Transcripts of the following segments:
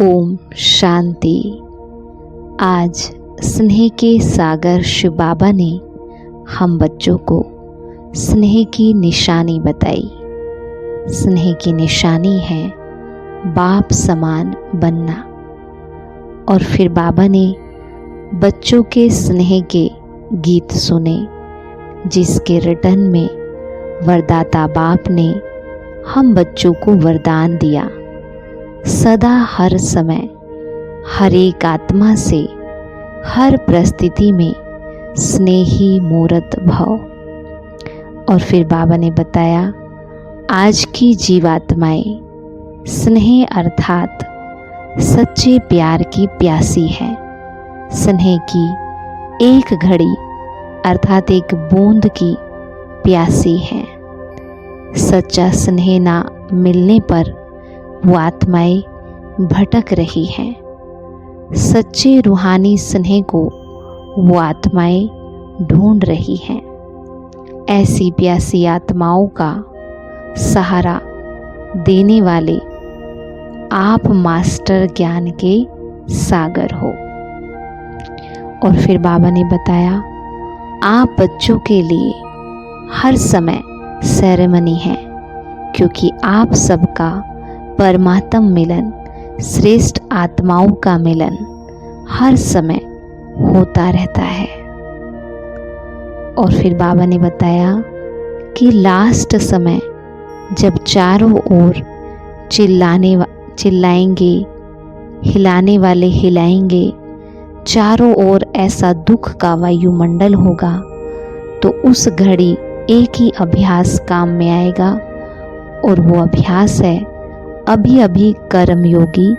ओम शांति। आज स्नेह के सागर शिव बाबा ने हम बच्चों को स्नेह की निशानी बताई। स्नेह की निशानी है बाप समान बनना। और फिर बाबा ने बच्चों के स्नेह के गीत सुने, जिसके रिटर्न में वरदाता बाप ने हम बच्चों को वरदान दिया, सदा हर समय हर एक आत्मा से हर परिस्थिति में स्नेही मूर्त भव। और फिर बाबा ने बताया, आज की जीवात्माएं स्नेह अर्थात सच्चे प्यार की प्यासी है। स्नेह की एक घड़ी अर्थात एक बूंद की प्यासी है। सच्चा स्नेह ना मिलने पर वो आत्माएं भटक रही हैं। सच्चे रूहानी स्नेह को वो आत्माएं ढूंढ रही हैं। ऐसी प्यासी आत्माओं का सहारा देने वाले आप मास्टर ज्ञान के सागर हो। और फिर बाबा ने बताया, आप बच्चों के लिए हर समय सेरेमनी है, क्योंकि आप सबका परमात्म मिलन, श्रेष्ठ आत्माओं का मिलन हर समय होता रहता है। और फिर बाबा ने बताया कि लास्ट समय जब चारों ओर चिल्लाएंगे, हिलाने वाले हिलाएंगे, चारों ओर ऐसा दुख का वायुमंडल होगा, तो उस घड़ी एक ही अभ्यास काम में आएगा, और वो अभ्यास है अभी अभी कर्मयोगी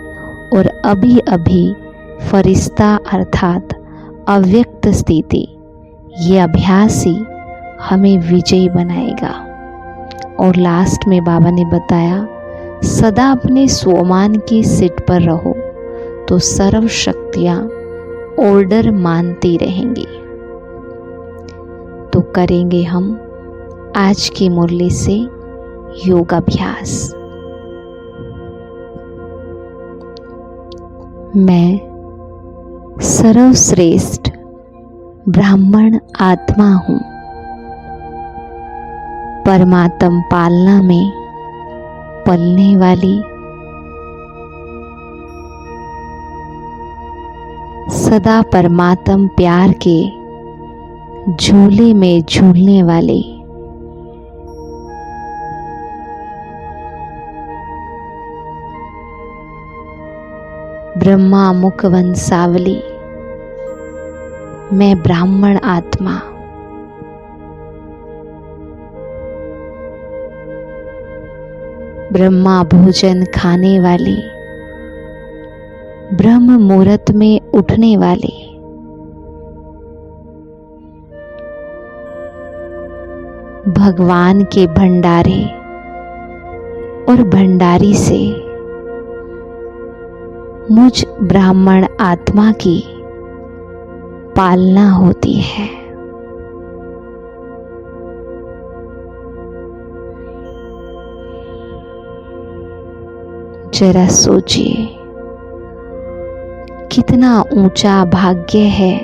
और अभी अभी फरिश्ता अर्थात अव्यक्त स्थिति। ये अभ्यास ही हमें विजयी बनाएगा। और लास्ट में बाबा ने बताया, सदा अपने स्वमान की सीट पर रहो तो सर्व शक्तियाँ ऑर्डर मानती रहेंगी। तो करेंगे हम आज की मुरली से योगाभ्यास। मैं सर्वश्रेष्ठ ब्राह्मण आत्मा हूँ। परमात्म पालना में पलने वाली, सदा परमात्म प्यार के झूले में झूलने वाली, ब्रह्मा मुख वंशावली, मैं ब्राह्मण आत्मा। ब्रह्मा भोजन खाने वाली, ब्रह्म मुहूर्त में उठने वाली, भगवान के भंडारे और भंडारी से मुझ ब्राह्मण आत्मा की पालना होती है। जरा सोचिए, कितना ऊंचा भाग्य है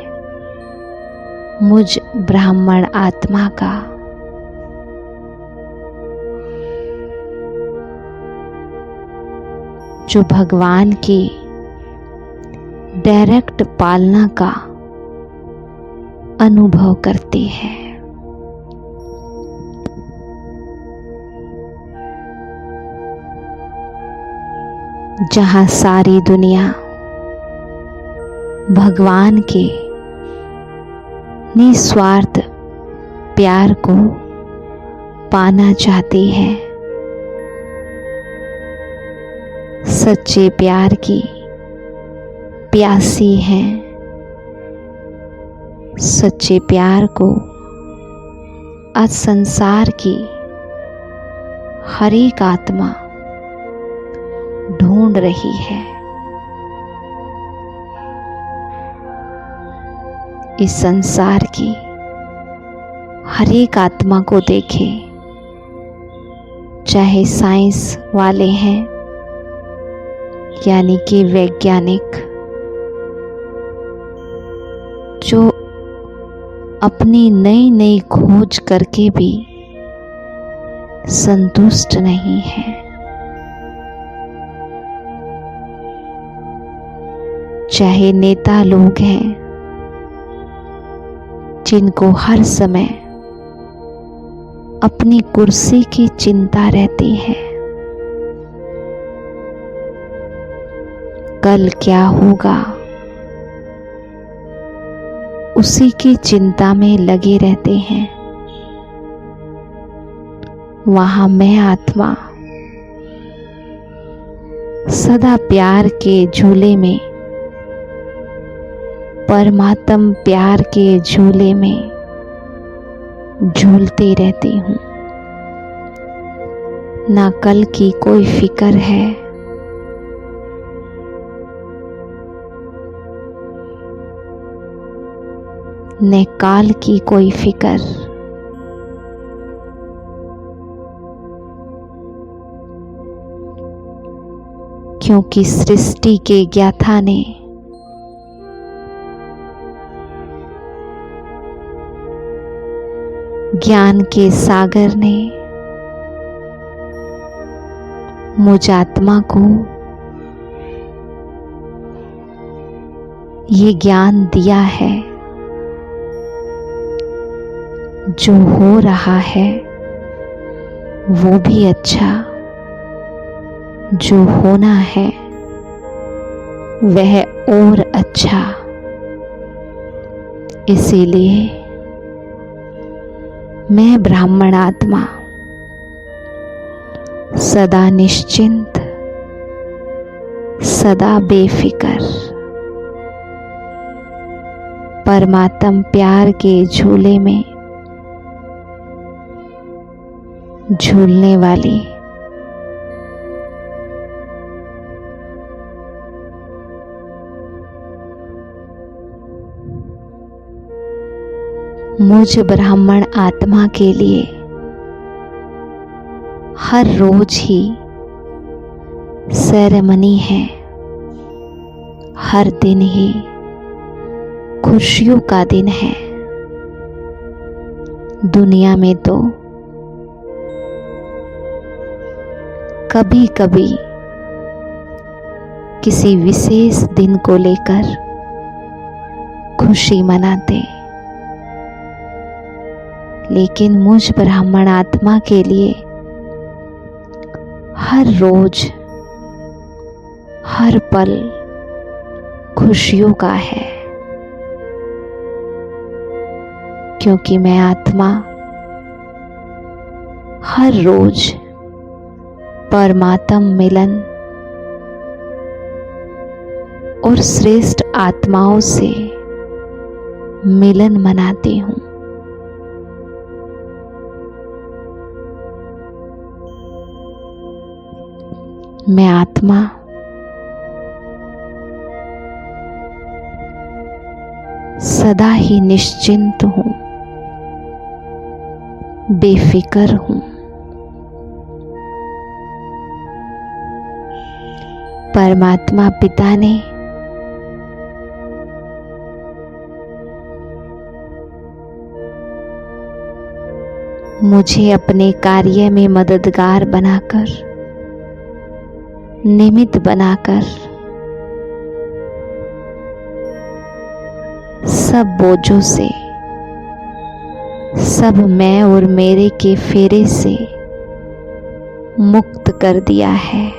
मुझ ब्राह्मण आत्मा का। जो भगवान की डायरेक्ट पालना का अनुभव करती है। जहां सारी दुनिया भगवान के निस्वार्थ प्यार को पाना चाहती है, सच्चे प्यार की प्यासी हैं। सच्चे प्यार को आज संसार की हर एक आत्मा ढूंढ रही है। इस संसार की हर एक आत्मा को देखे, चाहे साइंस वाले हैं यानी कि वैज्ञानिक जो अपनी नई नई खोज करके भी संतुष्ट नहीं है, चाहे नेता लोग हैं जिनको हर समय अपनी कुर्सी की चिंता रहती है, कल क्या होगा उसी की चिंता में लगे रहते हैं, वहां मैं आत्मा सदा प्यार के झूले में, परमात्म प्यार के झूले में झूलती रहती हूँ। ना कल की कोई फिक्र है, न काल की कोई फिक्र। क्योंकि सृष्टि के ज्ञाता ने ज्ञान के सागर ने मुझ आत्मा को ये ज्ञान दिया है, जो हो रहा है वो भी अच्छा, जो होना है वह और अच्छा। इसीलिए मैं ब्राह्मण आत्मा सदा निश्चिंत, सदा बेफिक्र, परमात्म प्यार के झूले में झूलने वाली मुझ ब्राह्मण आत्मा के लिए हर रोज ही सेरेमनी है, हर दिन ही खुशियों का दिन है। दुनिया में तो कभी कभी किसी विशेष दिन को लेकर खुशी मनाते, लेकिन मुझ ब्राह्मण आत्मा के लिए हर रोज हर पल खुशियों का है। क्योंकि मैं आत्मा हर रोज परमात्म मिलन और श्रेष्ठ आत्माओं से मिलन मनाती हूँ। मैं आत्मा सदा ही निश्चिंत हूँ, बेफिक्र हूँ। परमात्मा पिता ने मुझे अपने कार्य में मददगार बनाकर, निमित्त बनाकर सब बोझों से, सब मैं और मेरे के फेरे से मुक्त कर दिया है।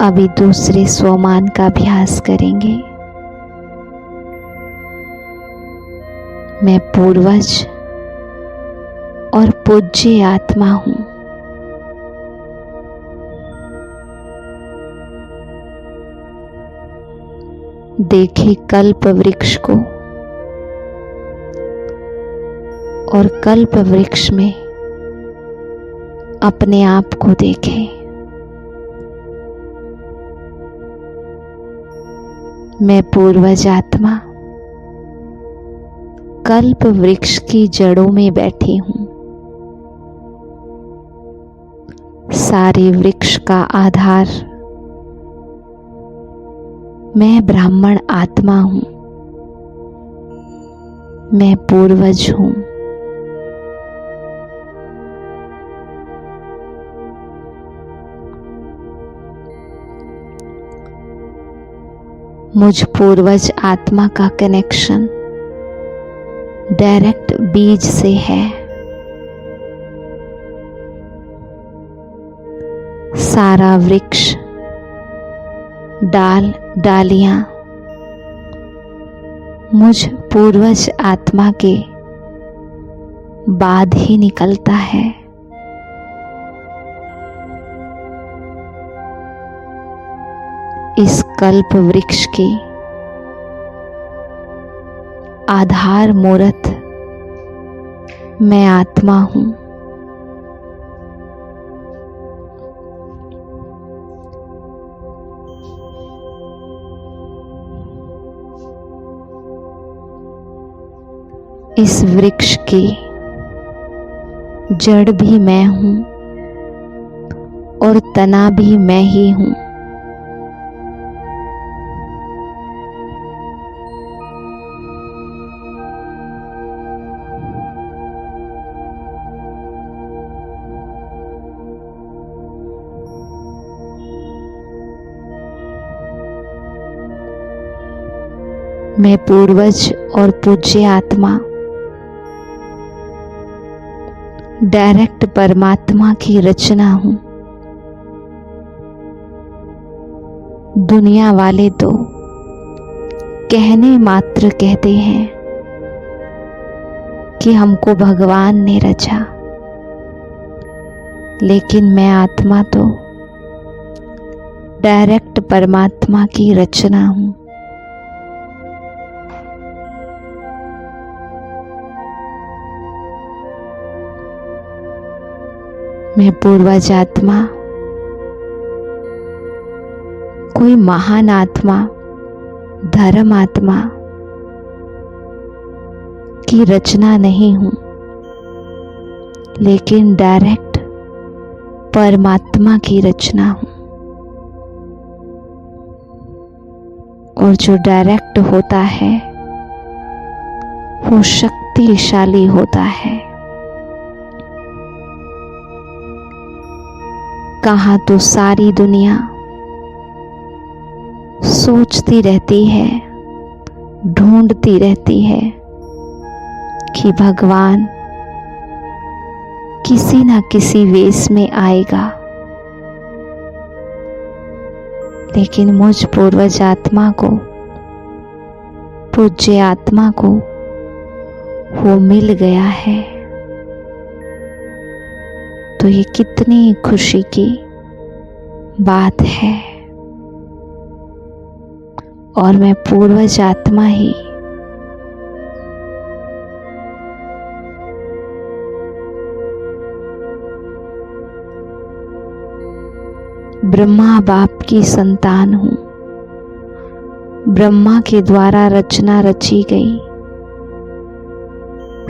अभी दूसरे स्वमान का अभ्यास करेंगे। मैं पूर्वज और पूज्य आत्मा हूँ। देखे कल्प वृक्ष को और कल्प वृक्ष में अपने आप को देखें। मैं पूर्वज आत्मा कल्प वृक्ष की जड़ों में बैठी हूँ। सारे वृक्ष का आधार मैं ब्राह्मण आत्मा हूँ। मैं पूर्वज हूँ। मुझ पूर्वज आत्मा का कनेक्शन डायरेक्ट बीज से है। सारा वृक्ष, डाल डालियां मुझ पूर्वज आत्मा के बाद ही निकलता है। इस कल्प वृक्ष की आधार मूर्त मैं आत्मा हूँ। इस वृक्ष की जड़ भी मैं हूँ और तना भी मैं ही हूँ। मैं पूर्वज और पूज्य आत्मा डायरेक्ट परमात्मा की रचना हूँ। दुनिया वाले तो कहने मात्र कहते हैं कि हमको भगवान ने रचा, लेकिन मैं आत्मा तो डायरेक्ट परमात्मा की रचना हूँ। मैं पूर्वज आत्मा कोई महान आत्मा, धर्म आत्मा की रचना नहीं हूँ, लेकिन डायरेक्ट परमात्मा की रचना हूँ। और जो डायरेक्ट होता है वो शक्तिशाली होता है। कहाँ तो सारी दुनिया सोचती रहती है, ढूंढती रहती है कि भगवान किसी न किसी वेश में आएगा, लेकिन मुझ पूर्वज आत्मा को, पूज्य आत्मा को वो मिल गया है। तो ये कितनी खुशी की बात है। और मैं पूर्वज आत्मा ही ब्रह्मा बाप की संतान हूँ। ब्रह्मा के द्वारा रचना रची गई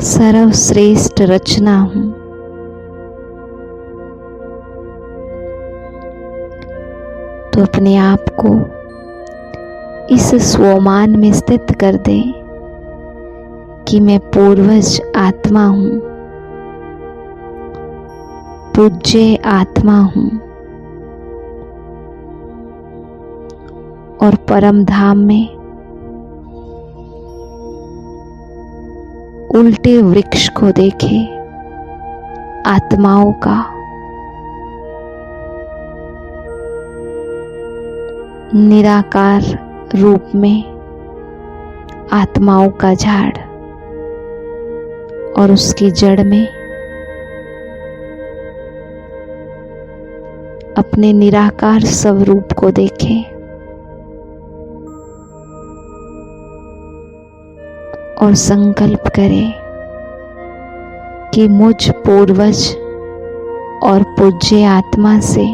सर्वश्रेष्ठ रचना हूँ। तो अपने आप को इस स्वमान में स्थित कर दे कि मैं पूर्वज आत्मा हूँ, पूज्य आत्मा हूँ और परम धाम में उल्टे वृक्ष को देखे, आत्माओं का, निराकार रूप में आत्माओं का झाड़, और उसकी जड़ में अपने निराकार स्वरूप को देखे और संकल्प करे कि मुझ पूर्वज और पूज्य आत्मा से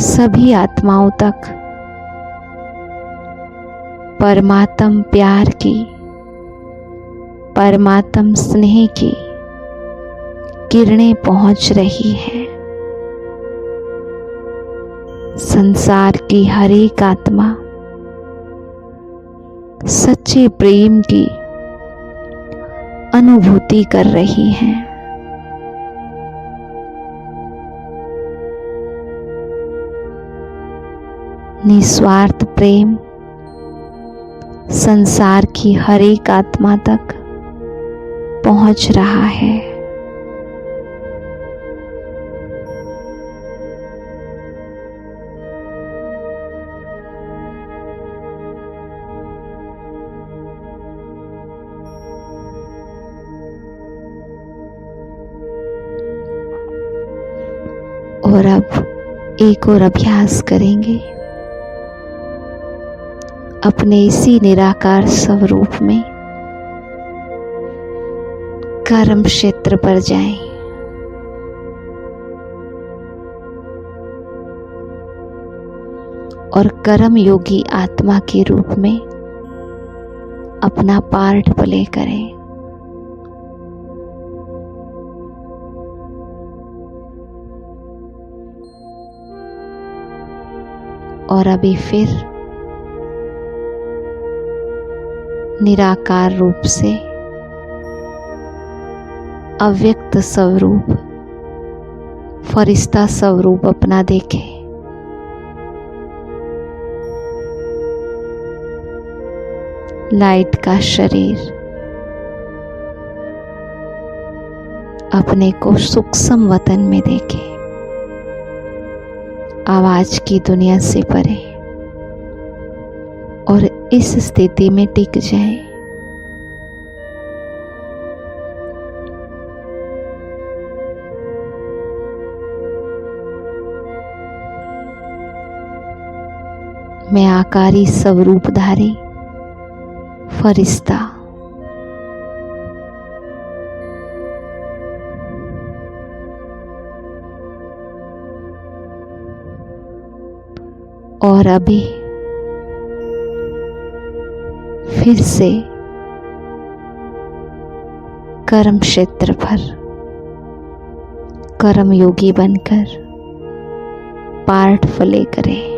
सभी आत्माओं तक परमात्म प्यार की, परमात्म स्नेह की किरणें पहुंच रही हैं। संसार की हर एक आत्मा सच्चे प्रेम की अनुभूति कर रही है। निस्वार्थ प्रेम संसार की हर एक आत्मा तक पहुंच रहा है। और अब एक और अभ्यास करेंगे। अपने इसी निराकार स्वरूप में कर्म क्षेत्र पर जाएं। और कर्म योगी आत्मा के रूप में अपना पार्ट प्ले करें। और अभी फिर निराकार रूप से अव्यक्त स्वरूप, फरिश्ता स्वरूप अपना देखें। लाइट का शरीर अपने को सूक्ष्म वतन में देखें, आवाज की दुनिया से परे, और इस स्थिति में टिक जाएं। मैं आकारी स्वरूपधारी फरिश्ता और अभी फिर से कर्म क्षेत्र पर कर्म योगी बनकर पार्ट प्ले करें।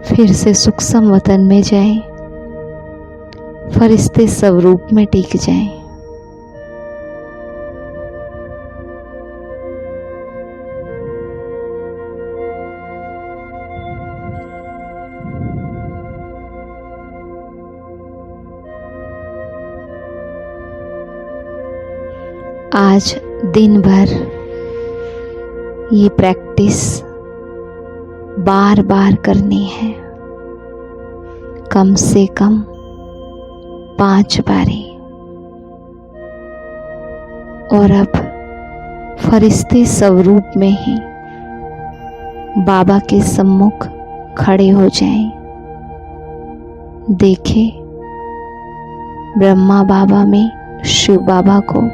फिर से सूक्ष्म वतन में जाएं, फरिश्ते स्वरूप में टिक जाएं। आज दिन भर ये प्रैक्टिस बार बार करनी है, कम से कम 5 बारी। और अब फरिश्ते स्वरूप में ही बाबा के सम्मुख खड़े हो जाएं। देखें ब्रह्मा बाबा में शिव बाबा को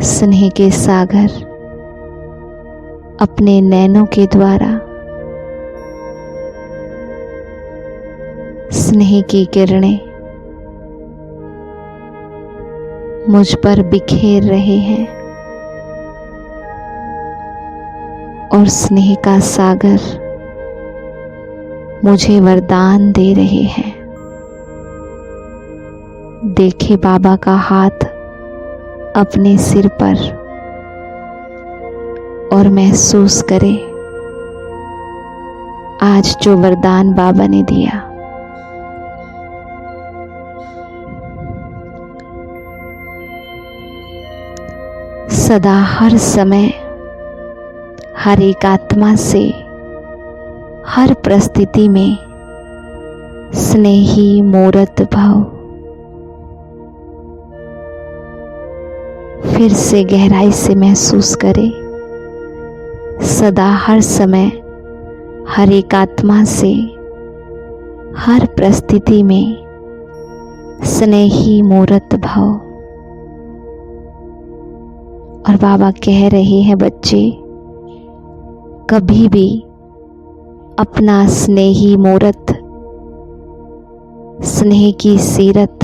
स्नेह के सागर अपने नैनों के द्वारा स्नेह की किरणें मुझ पर बिखेर रहे हैं और स्नेह का सागर मुझे वरदान दे रहे हैं। देखे बाबा का हाथ अपने सिर पर और महसूस करें आज जो वरदान बाबा ने दिया। सदा हर समय हर एक आत्मा से हर परिस्थिति में स्नेही मूर्त भाव। फिर से गहराई से महसूस करें सदा हर समय हर एक आत्मा से हर परिस्थिति में स्नेही मूर्त भव। और बाबा कह रहे हैं, बच्चे कभी भी अपना स्नेही मूर्त, स्नेह की सीरत,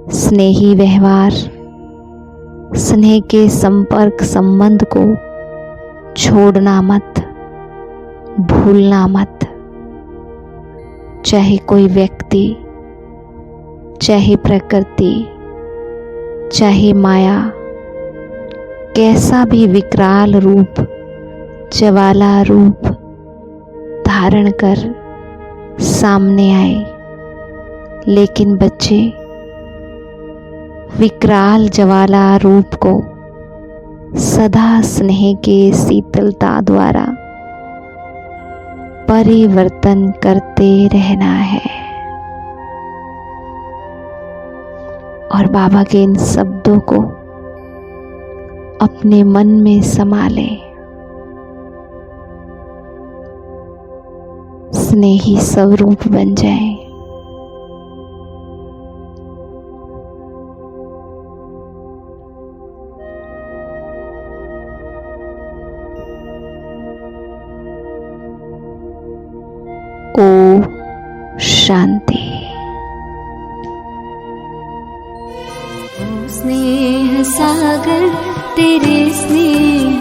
स्नेही व्यवहार, स्नेह के संपर्क संबंध को छोड़ना मत, भूलना मत। चाहे कोई व्यक्ति, चाहे प्रकृति, चाहे माया कैसा भी विकराल रूप, ज्वाला रूप धारण कर सामने आए, लेकिन बच्चे विकराल ज्वाला रूप को सदा स्नेह के शीतलता द्वारा परिवर्तन करते रहना है। और बाबा के इन शब्दों को अपने मन में समा ले। स्नेही स्वरूप बन जाए। ओम शांति। स्नेह सागर तेरे स्नेह